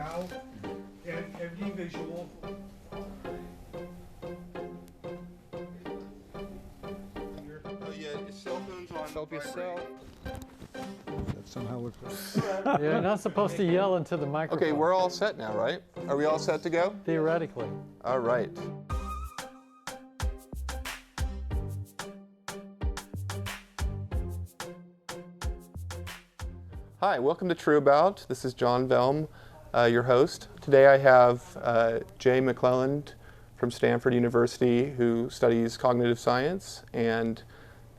now, and every visual. Oh yeah, your cell phone's on. Help yourself. That somehow looks. You're not supposed to yell into the microphone. Okay, we're all set now, right? Are we all set to go? Theoretically. All right. Hi, welcome to True About. This is John Velm, your host. Today I have Jay McClelland from Stanford University, who studies cognitive science, and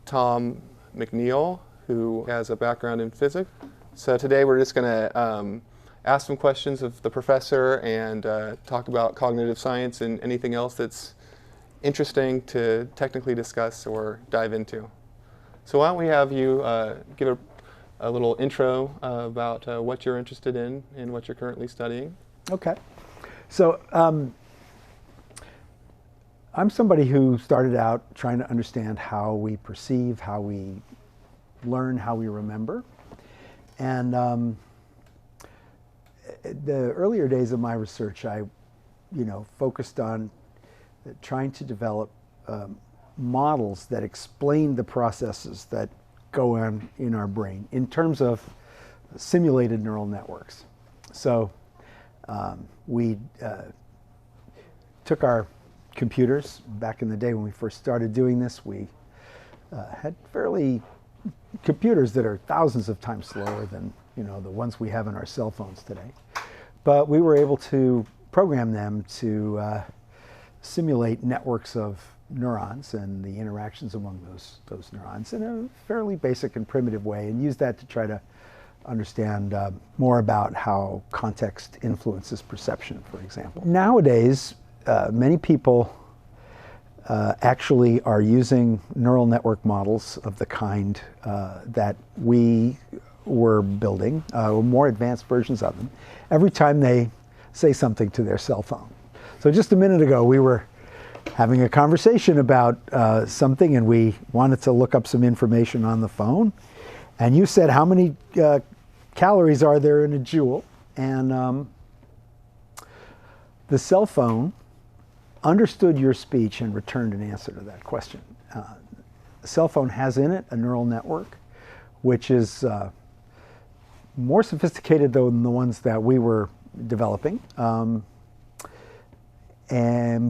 Tom McNeil, who has a background in physics. So today we're just going to ask some questions of the professor and talk about cognitive science and anything else that's interesting to technically discuss or dive into. So why don't we have you give a little intro about what you're interested in and what you're currently studying. Okay. So I'm somebody who started out trying to understand how we perceive, how we learn, how we remember. And the earlier days of my research, I focused on trying to develop models that explain the processes that go on in our brain in terms of simulated neural networks. So we took our computers back in the day when we first started doing this. We had computers that are thousands of times slower than the ones we have in our cell phones today. But we were able to program them to simulate networks of neurons and the interactions among those neurons in a fairly basic and primitive way, and use that to try to understand more about how context influences perception, for example. Nowadays, many people actually are using neural network models of the kind that we were building, more advanced versions of them, every time they say something to their cell phone. So just a minute ago, we were having a conversation about something, and we wanted to look up some information on the phone. And you said, how many calories are there in a joule? And the cell phone understood your speech and returned an answer to that question. The cell phone has in it a neural network, which is more sophisticated than the ones that we were developing.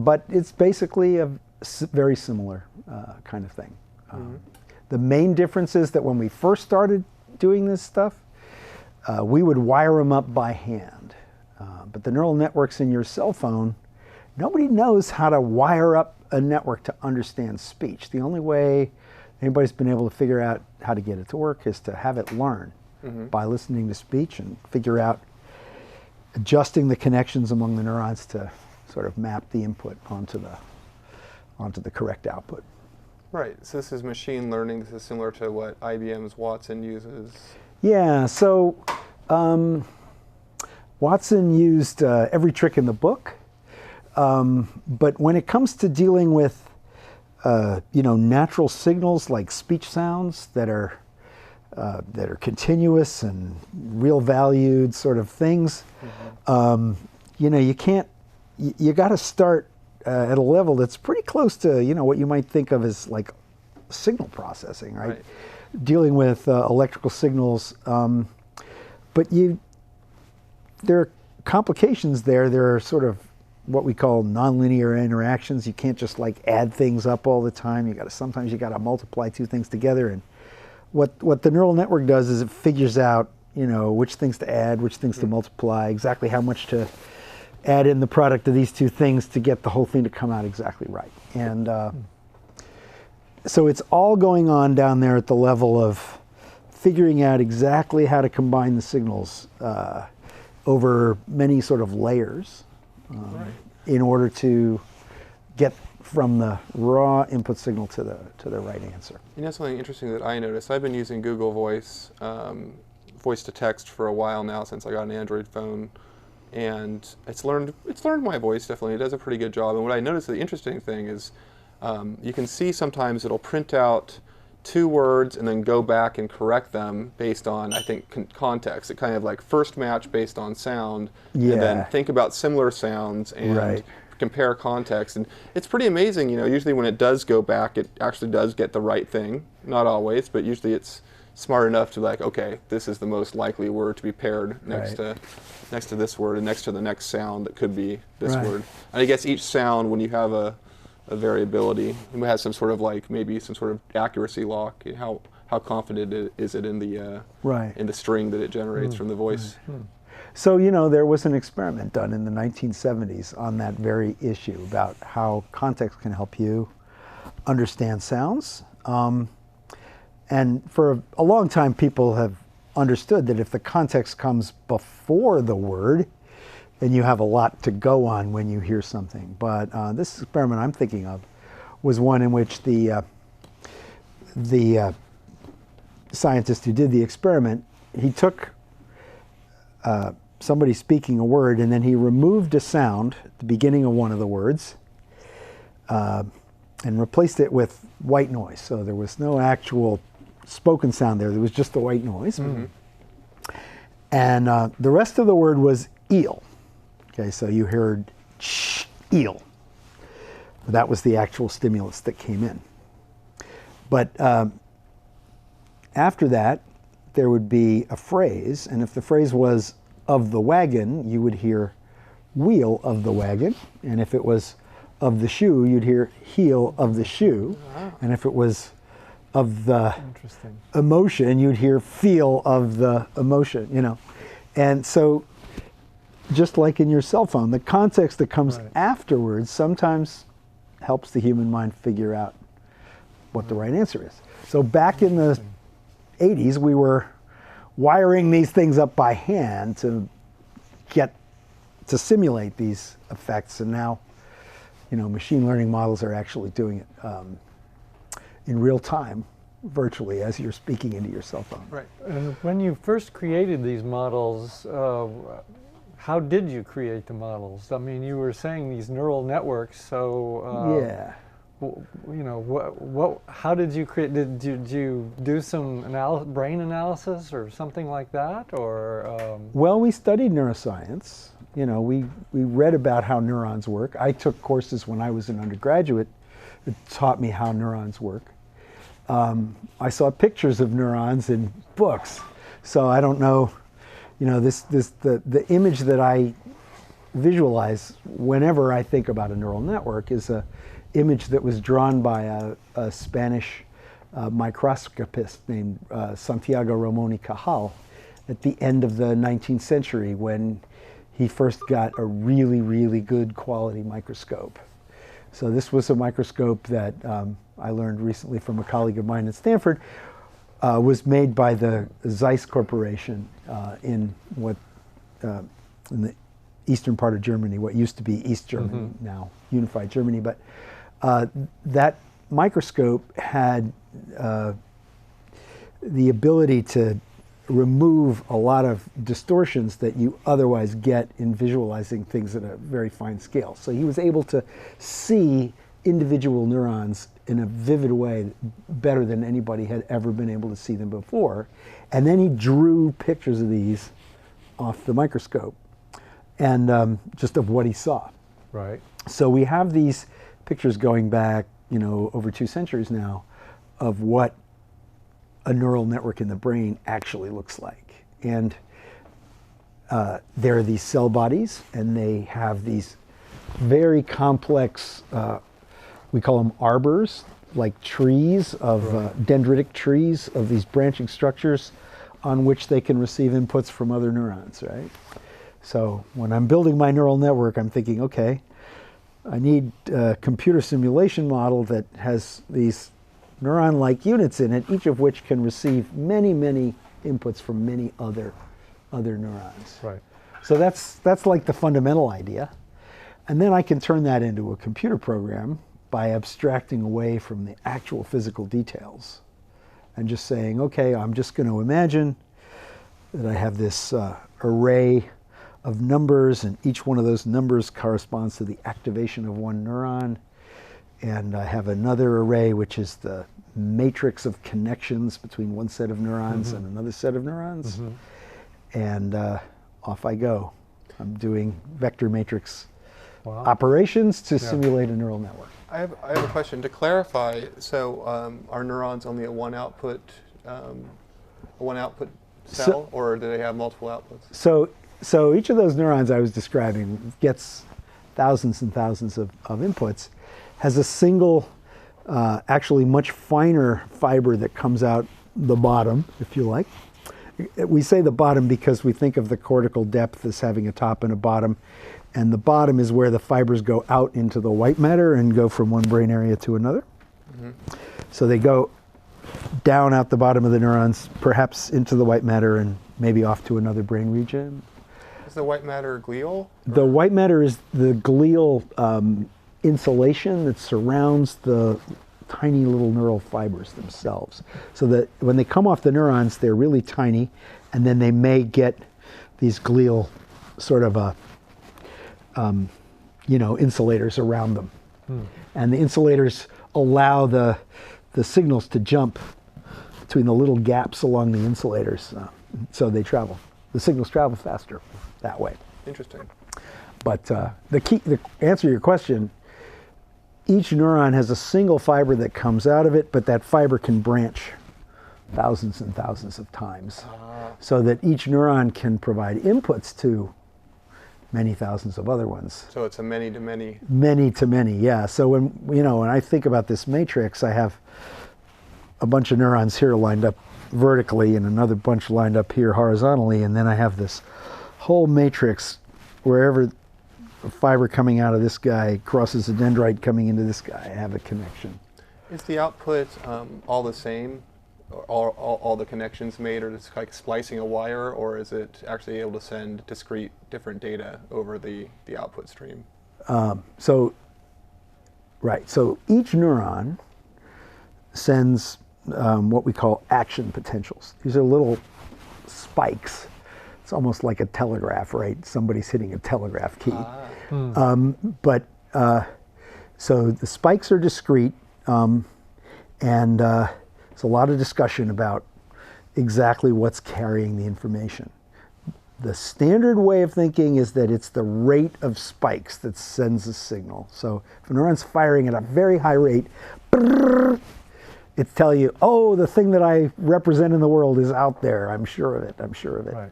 But it's basically a very similar kind of thing. The main difference is that when we first started doing this stuff, we would wire them up by hand. But the neural networks in your cell phone, nobody knows how to wire up a network to understand speech. The only way anybody's been able to figure out how to get it to work is to have it learn by listening to speech and figure out adjusting the connections among the neurons to sort of map the input onto the correct output. Right, so this is machine learning. This is similar to what IBM's Watson uses. Yeah, so Watson used every trick in the book, but when it comes to dealing with natural signals like speech sounds that are continuous and real valued sort of things, you can't. You got to start at a level that's pretty close to what you might think of as like signal processing, right? Dealing with electrical signals, but there are complications there. There are sort of what we call nonlinear interactions. You can't just like add things up all the time. Sometimes you got to multiply two things together. And what the neural network does is it figures out which things to add, which things to multiply, exactly how much to add in the product of these two things to get the whole thing to come out exactly right. And so it's all going on down there at the level of figuring out exactly how to combine the signals over many sort of layers in order to get from the raw input signal to the right answer. Something interesting that I noticed, I've been using Google Voice, voice to text for a while now since I got an Android phone. And it's learned my voice, definitely. It does a pretty good job. And what I noticed, the interesting thing is you can see sometimes it'll print out two words and then go back and correct them based on, I think, context. It kind of like first match based on sound, Yeah. and then think about similar sounds and Right. compare context. And it's pretty amazing, you know, usually when it does go back, it actually does get the right thing. Not always, but usually it's smart enough to like, okay, this is the most likely word to be paired next Right. to this word and next to the next sound that could be this Right. word. And I guess each sound, when you have a variability, it has some sort of like maybe some sort of accuracy lock. How confident is it in the Right. in the string that it generates from the voice? So, you know, there was an experiment done in the 1970s on that very issue about how context can help you understand sounds. And for a long time, people have understood that if the context comes before the word, then you have a lot to go on when you hear something. But this experiment I'm thinking of was one in which the scientist who did the experiment, he took somebody speaking a word, and then he removed a sound at the beginning of one of the words and replaced it with white noise. So there was no actual spoken sound there. There was just the white noise. Mm-hmm. And the rest of the word was eel. Okay, so you heard eel. That was the actual stimulus that came in. But after that, there would be a phrase, and if the phrase was of the wagon, you would hear wheel of the wagon, and if it was of the shoe, you'd hear heel of the shoe, and if it was of the Interesting. emotion, you'd hear feel of the emotion, you know. And so, just like in your cell phone, the context that comes Right. afterwards sometimes helps the human mind figure out what the right answer is. So back in the 80s, we were wiring these things up by hand to simulate these effects, and now, you know, machine learning models are actually doing it in real time, virtually, as you're speaking into your cell phone. Right. And when you first created these models, how did you create the models? I mean, you were saying these neural networks, so Yeah. you know, how did you create? Did you do some brain analysis or something like that, or? Well, we studied neuroscience. You know, we read about how neurons work. I took courses when I was an undergraduate that taught me how neurons work. I saw pictures of neurons in books, so I don't know. You know, the image that I visualize whenever I think about a neural network is a image that was drawn by a Spanish microscopist named Santiago Ramón y Cajal at the end of the 19th century, when he first got a really, really good quality microscope. So this was a microscope that I learned recently from a colleague of mine at Stanford, was made by the Zeiss Corporation in the eastern part of Germany, what used to be East Germany, now unified Germany. But that microscope had the ability to remove a lot of distortions that you otherwise get in visualizing things at a very fine scale. So he was able to see individual neurons in a vivid way, better than anybody had ever been able to see them before. And then he drew pictures of these off the microscope, and just of what he saw. Right. So we have these pictures going back, you know, over 2 centuries now, of what a neural network in the brain actually looks like. And there are these cell bodies, and they have these very complex, we call them arbors, like trees of dendritic trees of these branching structures on which they can receive inputs from other neurons, right? So when I'm building my neural network, I'm thinking, okay, I need a computer simulation model that has these neuron-like units in it, each of which can receive many, many inputs from many other neurons. Right. So that's like the fundamental idea. And then I can turn that into a computer program by abstracting away from the actual physical details and just saying, okay, I'm just going to imagine that I have this array of numbers, and each one of those numbers corresponds to the activation of one neuron. And I have another array, which is the matrix of connections between one set of neurons and another set of neurons. And off I go. I'm doing vector matrix operations to simulate a neural network. I have a question to clarify. So are neurons only a one output cell, or do they have multiple outputs? So each of those neurons I was describing gets thousands and thousands of inputs, has a single, actually much finer fiber that comes out the bottom, if you like. We say the bottom because we think of the cortical depth as having a top and a bottom, and the bottom is where the fibers go out into the white matter and go from one brain area to another. So they go down out the bottom of the neurons, perhaps into the white matter and maybe off to another brain region. Is the white matter glial? The white matter is the glial insulation that surrounds the tiny little neural fibers themselves. So that when they come off the neurons, they're really tiny, and then they may get these glial sort of insulators around them. And the insulators allow the signals to jump between the little gaps along the insulators, so they travel. The signals travel faster that way. Interesting. But the answer to your question, each neuron has a single fiber that comes out of it, but that fiber can branch thousands and thousands of times, so that each neuron can provide inputs to many thousands of other ones. So it's a many to many. Many to many, yeah. So when I think about this matrix, I have a bunch of neurons here lined up vertically and another bunch lined up here horizontally, and then I have this whole matrix wherever a fiber coming out of this guy crosses a dendrite coming into this guy, I have a connection. Is the output all the same? All the connections made, or just like splicing a wire, or is it actually able to send discrete different data over the output stream? So each neuron sends what we call action potentials. These are little spikes. It's almost like a telegraph, right? Somebody's hitting a telegraph key. So the spikes are discrete, and there's a lot of discussion about exactly what's carrying the information. The standard way of thinking is that it's the rate of spikes that sends a signal. So if a neuron's firing at a very high rate, it's telling you, oh, the thing that I represent in the world is out there. I'm sure of it. Right.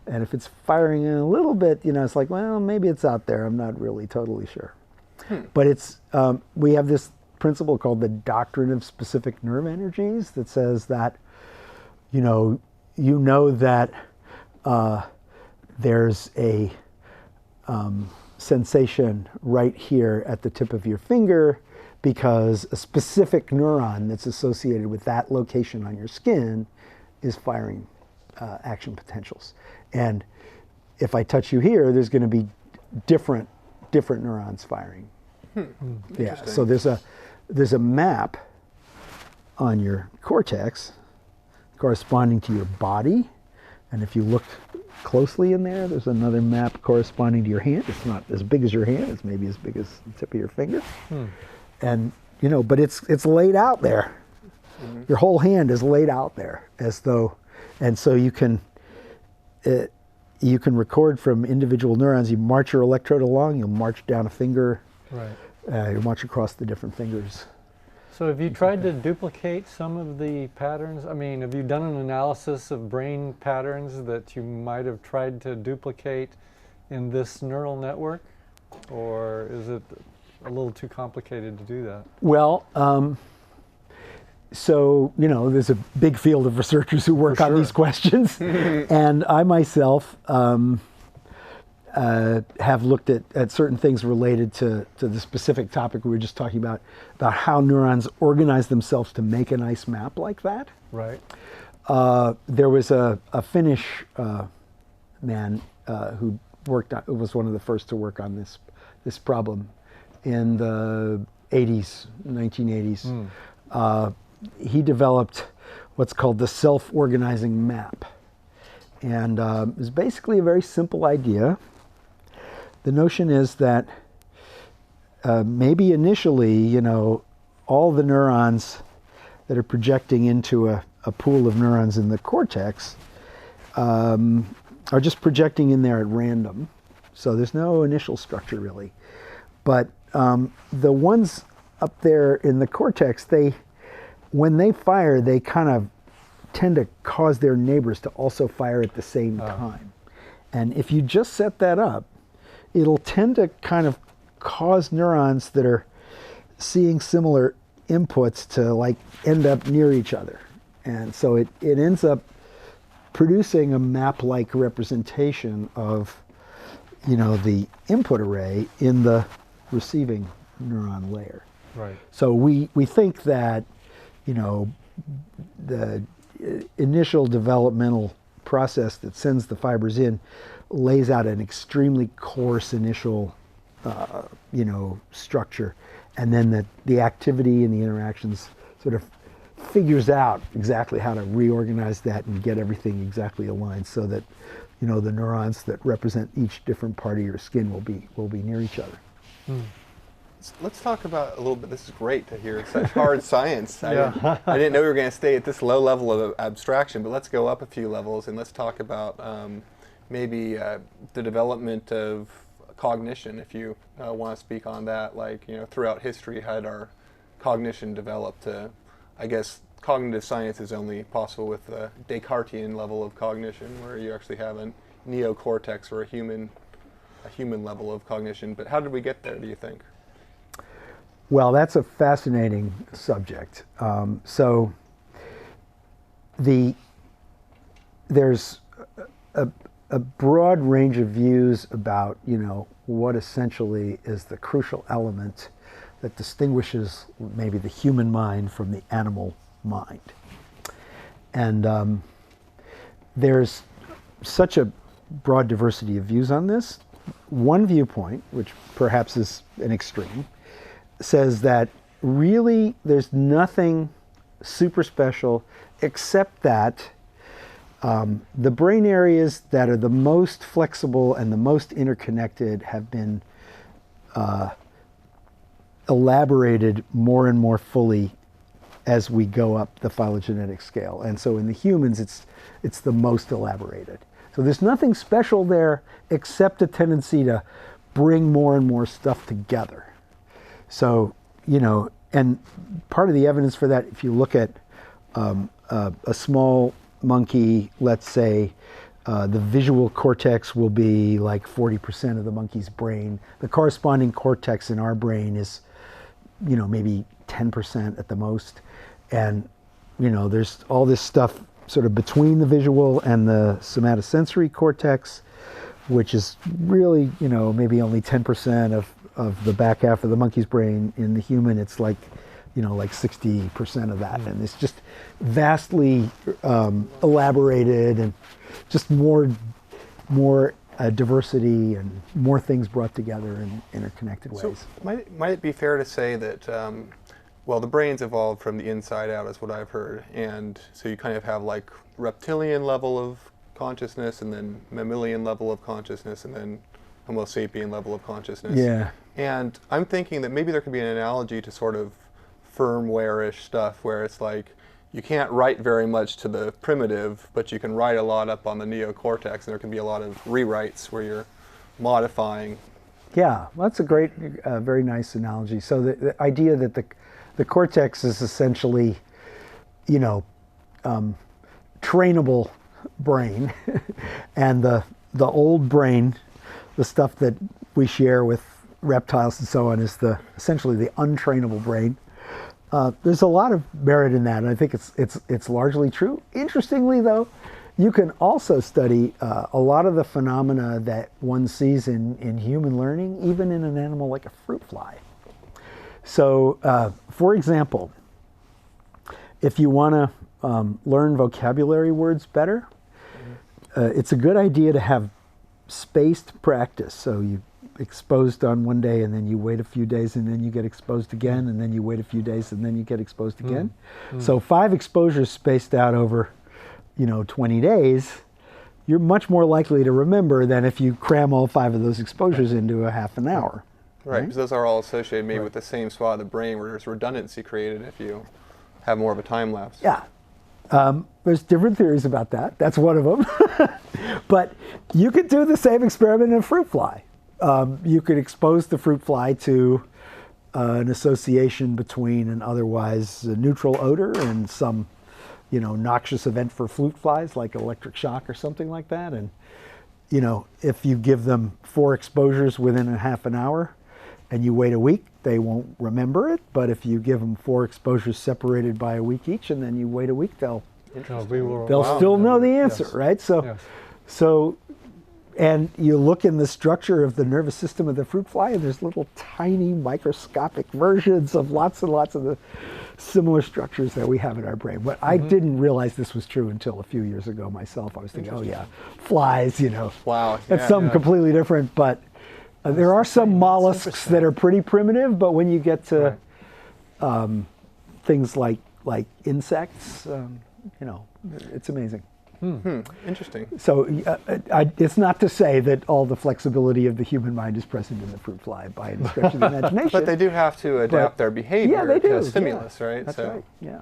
And if it's firing in a little bit, it's like, well, maybe it's out there. I'm not really totally sure. But it's we have this principle called the doctrine of specific nerve energies that says that, that there's a sensation right here at the tip of your finger because a specific neuron that's associated with that location on your skin is firing action potentials. And if I touch you here, there's going to be different neurons firing. Yeah. So there's a map on your cortex corresponding to your body, and if you look closely in there, there's another map corresponding to your hand. It's not as big as your hand. It's maybe as big as the tip of your finger. And but it's laid out there. Your whole hand is laid out there as though, and so you can record from individual neurons. You march your electrode along. You'll march down a finger. Right. You march across the different fingers. So have you tried to duplicate some of the patterns? I mean, have you done an analysis of brain patterns that you might have tried to duplicate in this neural network? Or is it a little too complicated to do that? Well, so, there's a big field of researchers who work on these questions. And I myself have looked at certain things related to the specific topic we were just talking about how neurons organize themselves to make a nice map like that. Right. There was a Finnish man who was one of the first to work on this problem in the 1980s. He developed what's called the self-organizing map. And it's basically a very simple idea. The notion is that maybe initially, all the neurons that are projecting into a pool of neurons in the cortex are just projecting in there at random. So there's no initial structure really. But the ones up there in the cortex, when they fire, they kind of tend to cause their neighbors to also fire at the same time. And if you just set that up, it'll tend to kind of cause neurons that are seeing similar inputs to like end up near each other. And so it ends up producing a map-like representation of, the input array in the receiving neuron layer. Right. So we think that, the initial developmental process that sends the fibers in lays out an extremely coarse initial, structure, and then the activity and the interactions sort of figures out exactly how to reorganize that and get everything exactly aligned so that, the neurons that represent each different part of your skin will be near each other. Let's talk about a little bit. This is great to hear such hard science. Yeah. I didn't know we were going to stay at this low level of abstraction, but let's go up a few levels and let's talk about maybe the development of cognition. If you want to speak on that, throughout history, how did our cognition develop? I guess cognitive science is only possible with the Descartesian level of cognition, where you actually have a neocortex or a human level of cognition. But how did we get there, do you think? Well, that's a fascinating subject. So there's a broad range of views about, what essentially is the crucial element that distinguishes maybe the human mind from the animal mind. And there's such a broad diversity of views on this. One viewpoint, which perhaps is an extreme, says that really there's nothing super special except that the brain areas that are the most flexible and the most interconnected have been elaborated more and more fully as we go up the phylogenetic scale. And so in the humans, it's the most elaborated. So there's nothing special there except a tendency to bring more and more stuff together. So, and part of the evidence for that, if you look at a small monkey, let's say, the visual cortex will be like 40% of the monkey's brain. The corresponding cortex in our brain is, maybe 10% at the most. And, there's all this stuff sort of between the visual and the somatosensory cortex, which is really, maybe only 10% of the back half of the monkey's brain. In the human, it's like, like 60% of that. And it's just vastly elaborated and just more diversity and more things brought together in interconnected ways. So might it be fair to say that, the brain's evolved from the inside out is what I've heard. And so you kind of have like reptilian level of consciousness and then mammalian level of consciousness and then Homo sapien level of consciousness. Yeah. And I'm thinking that maybe there could be an analogy to sort of firmware-ish stuff where it's like you can't write very much to the primitive, but you can write a lot up on the neocortex, and there can be a lot of rewrites where you're modifying. Yeah, well, that's a great, very nice analogy. So the idea that the cortex is essentially, trainable brain, and the old brain, the stuff that we share with reptiles and so on, is essentially the untrainable brain. There's a lot of merit in that, and I think it's largely true. Interestingly, though, you can also study a lot of the phenomena that one sees in human learning, even in an animal like a fruit fly. So, for example, if you want to learn vocabulary words better, it's a good idea to have spaced practice. So you exposed on one day, and then you wait a few days, and then you get exposed again, and then you wait a few days, and then you get exposed again. So 5 exposures spaced out over 20 days, you're much more likely to remember than if you cram all 5 of those exposures into a half an hour. Right, because those are all associated maybe with the same spot of the brain where there's redundancy created if you have more of a time lapse. Yeah. There's different theories about that. That's one of them. But you could do the same experiment in a fruit fly. You could expose the fruit fly to an association between an otherwise neutral odor and some, noxious event for fruit flies like electric shock or something like that. And, if you give them 4 exposures within a half an hour and you wait a week, they won't remember it. But if you give them 4 exposures separated by a week each and then you wait a week, they'll still know the answer, yes. right? So, Yes. so, and you look in the structure of the nervous system of the fruit fly, and there's little tiny microscopic versions of lots and lots of the similar structures that we have in our brain. But I didn't realize this was true until a few years ago myself. I was thinking, oh yeah, flies, Wow. that's yeah, something yeah. completely different. But there are some mollusks that are pretty primitive, but when you get to things like insects, it's amazing. Interesting. So it's not to say that all the flexibility of the human mind is present in the fruit fly by any stretch of the imagination. But they do have to adapt their behavior Yeah, they do. to stimulus, right? That's right. Yeah.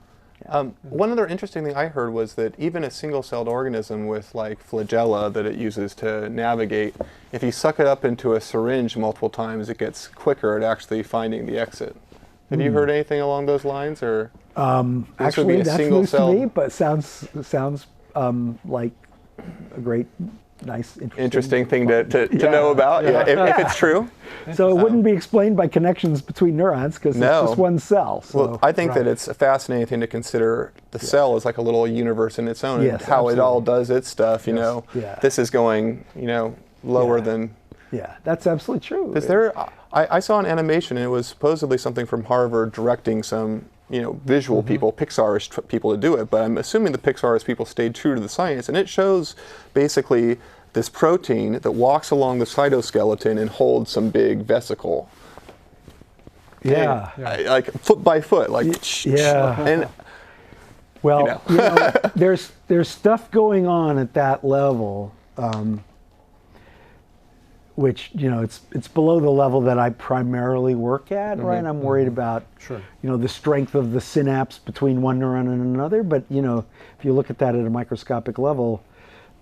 One other interesting thing I heard was that even a single-celled organism with like flagella that it uses to navigate, if you suck it up into a syringe multiple times, it gets quicker at actually finding the exit. Have you heard anything along those lines, or Actually, that's news to me, but sounds like a great, nice, interesting thing to know about? Yeah, if it's true. So it wouldn't be explained by connections between neurons because it's just one cell. So. Well, I think that it's a fascinating thing to consider the cell as like a little universe in its own, Yes, and how it all does its stuff. Yeah. This is going, lower Yeah. than. Yeah, that's absolutely true. Is I saw an animation, and it was supposedly something from Harvard directing some, visual people, Pixar-ish people to do it, but I'm assuming the Pixar-ish people stayed true to the science, and it shows basically this protein that walks along the cytoskeleton and holds some big vesicle. Yeah. Like foot by foot, like, yeah. and Well, there's stuff going on at that level, which it's below the level that I primarily work at, right? I'm worried about the strength of the synapse between one neuron and another. But if you look at that at a microscopic level,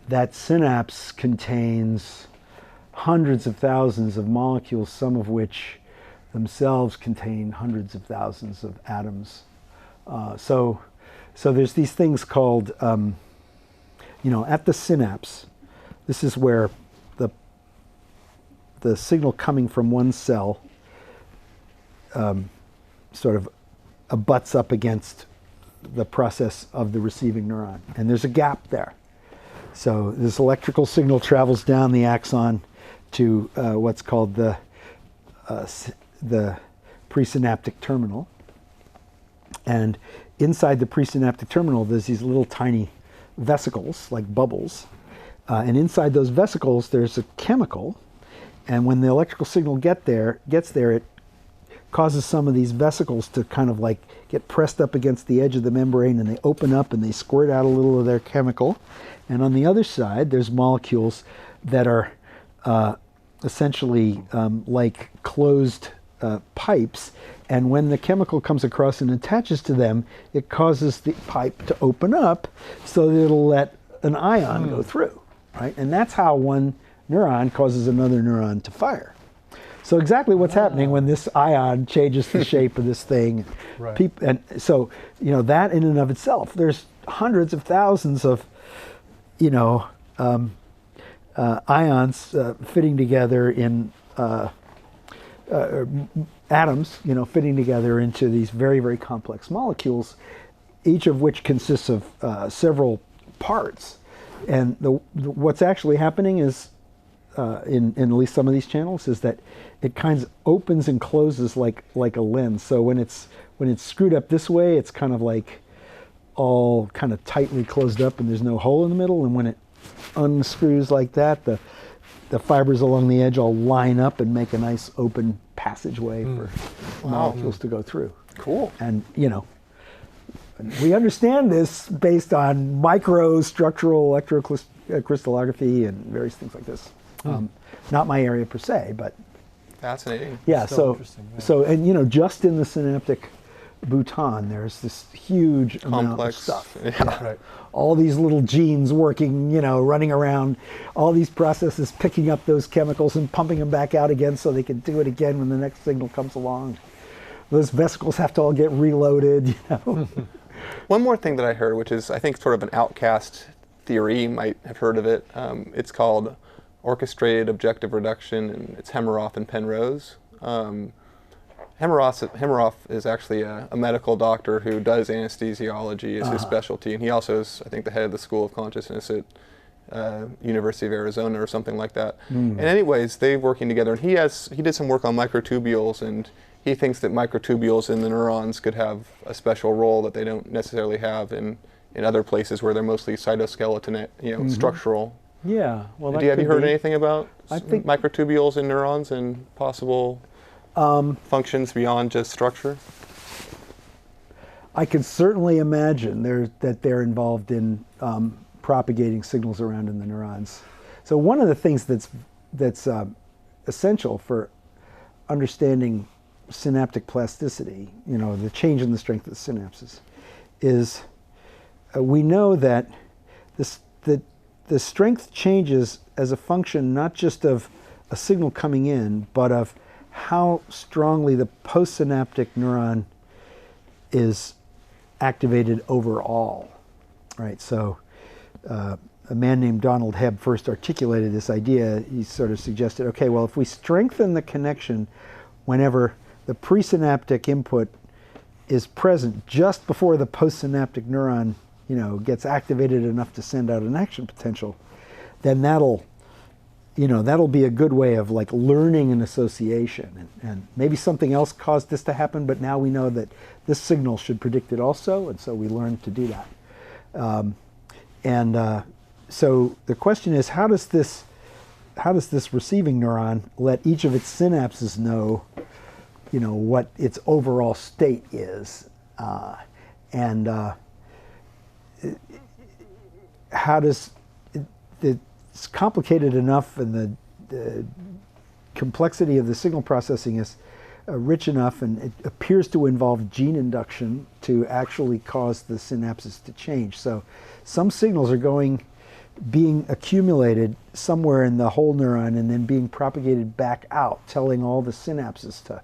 that synapse contains hundreds of thousands of molecules, some of which themselves contain hundreds of thousands of atoms. So there's these things called, at the synapse, this is where the signal coming from one cell sort of abuts up against the process of the receiving neuron. And there's a gap there. So this electrical signal travels down the axon to what's called the presynaptic terminal. And inside the presynaptic terminal, there's these little tiny vesicles, like bubbles. And inside those vesicles, there's a chemical. And when the electrical signal gets there, it causes some of these vesicles to kind of like get pressed up against the edge of the membrane, and they open up and they squirt out a little of their chemical. And on the other side, there's molecules that are essentially like closed pipes. And when the chemical comes across and attaches to them, it causes the pipe to open up so that it'll let an ion go through, right? And that's how one neuron causes another neuron to fire. So exactly what's happening when this ion changes the shape of this thing. Right. And so, that in and of itself, there's hundreds of thousands of, ions fitting together in atoms, fitting together into these very, very complex molecules, each of which consists of several parts. And what's actually happening is, in at least some of these channels, is that it kind of opens and closes like a lens. So when it's screwed up this way, it's kind of like all kind of tightly closed up and there's no hole in the middle. And when it unscrews like that, the fibers along the edge all line up and make a nice open passageway for molecules to go through. Cool. And we understand this based on microstructural electrocrystallography and various things like this. Not my area per se, but Fascinating. yeah. So So interesting, yeah. and just in the synaptic Bhutan, there's this huge amount of Complex. stuff. Yeah. Right. All these little genes working, running around, all these processes picking up those chemicals and pumping them back out again so they can do it again when the next signal comes along. Those vesicles have to all get reloaded, One more thing that I heard, which is I think sort of an outcast theory, you might have heard of it. It's called orchestrated objective reduction, and it's Hemmeroff and Penrose. Hemmeroff is actually a medical doctor who does anesthesiology as his specialty, and he also is, I think, the head of the School of Consciousness at University of Arizona or something like that. And anyways, they're working together, and he did some work on microtubules, and he thinks that microtubules in the neurons could have a special role that they don't necessarily have in other places where they're mostly cytoskeleton, structural. Yeah. Well, Have you heard anything about I think microtubules in neurons and possible functions beyond just structure? I can certainly imagine that they're involved in propagating signals around in the neurons. So one of the things that's essential for understanding synaptic plasticity, the change in the strength of the synapses, is we know that the strength changes as a function not just of a signal coming in, but of how strongly the postsynaptic neuron is activated overall, right? So a man named Donald Hebb first articulated this idea. He sort of suggested, okay, well, if we strengthen the connection whenever the presynaptic input is present just before the postsynaptic neuron, gets activated enough to send out an action potential, then that'll be a good way of like learning an association. And maybe something else caused this to happen, but now we know that this signal should predict it also, and so we learn to do that. So the question is, how does this receiving neuron let each of its synapses know, what its overall state is, and how does it's complicated enough, and the complexity of the signal processing is rich enough, and it appears to involve gene induction to actually cause the synapses to change. So some signals are being accumulated somewhere in the whole neuron and then being propagated back out, telling all the synapses to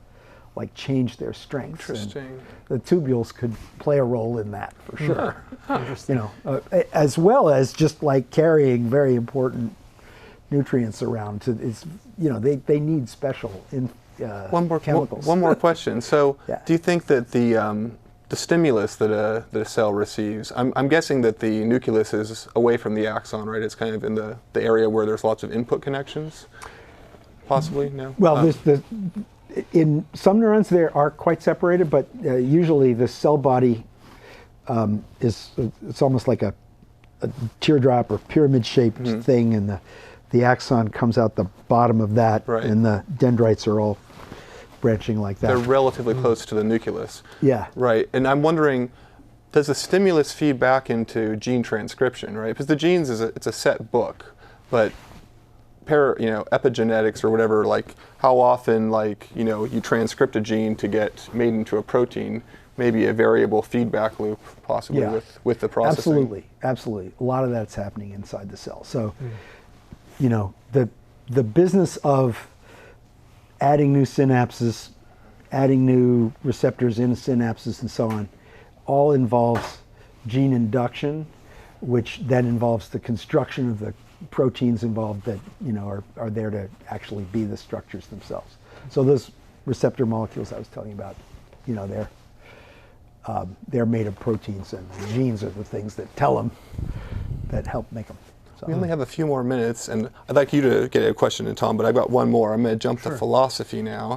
change their strengths. Interesting. And the tubules could play a role in that for sure. Interesting. As well as just carrying very important nutrients around. They need special chemicals. One more question. So, Yeah. do you think that the stimulus that a cell receives, I'm guessing that the nucleus is away from the axon, right? It's kind of in the area where there's lots of input connections. Possibly, no. Well, in some neurons they are quite separated, but usually the cell body it's almost like a teardrop or pyramid-shaped thing, and the axon comes out the bottom of that, Right. and the dendrites are all branching like that. They're relatively close to the nucleus. Yeah. Right, and I'm wondering, does the stimulus feed back into gene transcription, right? Because the genes it's a set book, but epigenetics or whatever, how often you transcript a gene to get made into a protein, maybe a variable feedback loop possibly Yeah. with the processing. Absolutely. A lot of that's happening inside the cell. So, the business of adding new synapses, adding new receptors in synapses and so on, all involves gene induction, which then involves the construction of the proteins involved that are there to actually be the structures themselves. So those receptor molecules I was telling you about, they're made of proteins, and the genes are the things that tell them, that help make them. So. We only have a few more minutes, and I'd like you to get a question in, Tom, but I've got one more. I'm going to jump to philosophy now.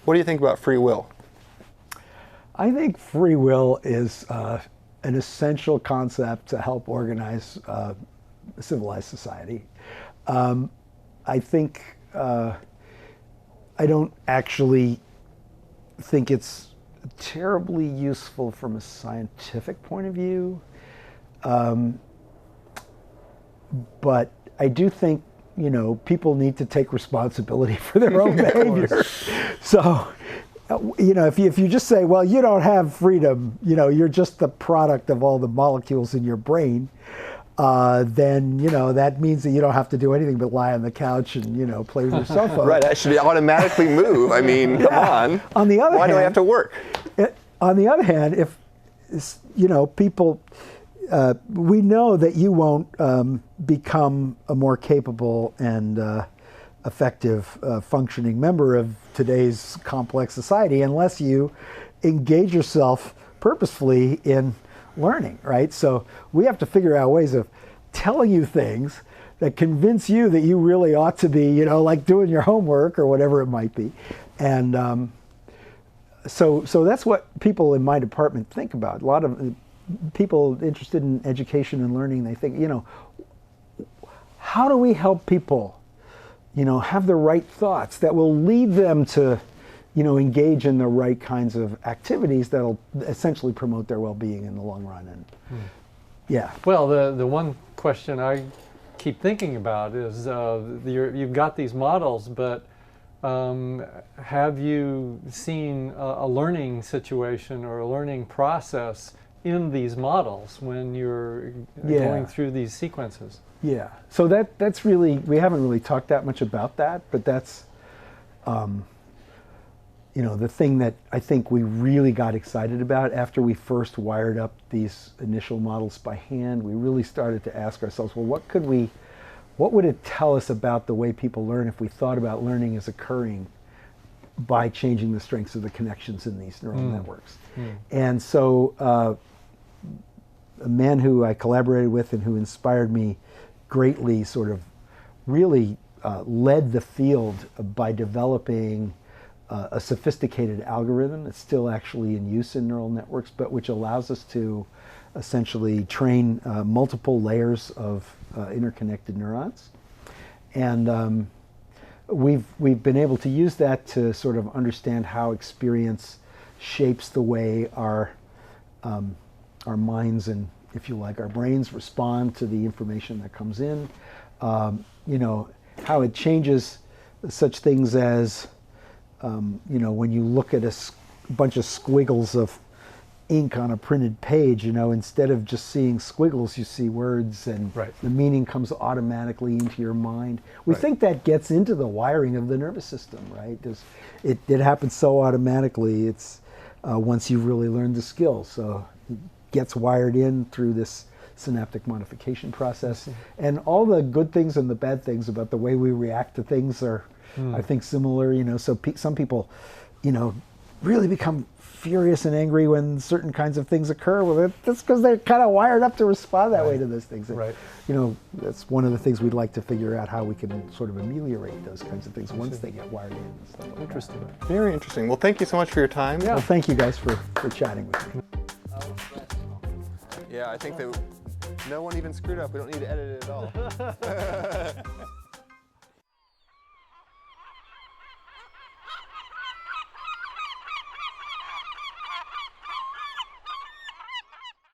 What do you think about free will? I think free will is an essential concept to help organize civilized society. I think I don't actually think it's terribly useful from a scientific point of view, but I do think people need to take responsibility for their own behavior. So you know, if you just say, well, you don't have freedom, you know, you're just the product of all the molecules in your brain, then, you know, that means that you don't have to do anything but lie on the couch and, you know, play with your cell phone. Right, that should automatically move. I mean, come on. On the other Why hand, do I have to work? On the other hand, if, you know, people, we know that you won't become a more capable and effective functioning member of today's complex society unless you engage yourself purposefully in learning, right? So we have to figure out ways of telling you things that convince you that you really ought to be, you know, like doing your homework or whatever it might be. And so that's what people in my department think about. A lot of people interested in education and learning, they think, you know, how do we help people, you know, have the right thoughts that will lead them to, you know, engage in the right kinds of activities that'll essentially promote their well-being in the long run. And yeah. Well, the one question I keep thinking about is you've got these models, but have you seen a learning situation or a learning process in these models when you're going through these sequences? Yeah. So that's really, we haven't really talked that much about that, but that's, you know, the thing that I think we really got excited about after we first wired up these initial models by hand. We really started to ask ourselves, well, what would it tell us about the way people learn if we thought about learning as occurring by changing the strengths of the connections in these neural networks? And so a man who I collaborated with and who inspired me greatly sort of really led the field by developing a sophisticated algorithm that's still actually in use in neural networks, but which allows us to essentially train multiple layers of interconnected neurons. And we've been able to use that to sort of understand how experience shapes the way our minds and, if you like, our brains respond to the information that comes in. You know, how it changes such things as, you know, when you look at a bunch of squiggles of ink on a printed page, you know, instead of just seeing squiggles, you see words, and the meaning comes automatically into your mind. We think that gets into the wiring of the nervous system, right? It happens so automatically. It's once you've really learned the skill. So it gets wired in through this synaptic modification process. And all the good things and the bad things about the way we react to things are, I think, similar. You know, so some people, you know, really become furious and angry when certain kinds of things occur. Well, that's because they're kind of wired up to respond that way to those things. And, you know, that's one of the things we'd like to figure out, how we can sort of ameliorate those kinds of things once they get wired in and stuff like Interesting. that. Very interesting. Well, thank you so much for your time. Well, thank you guys for chatting with me. Yeah, I think that no one even screwed up. We don't need to edit it at all.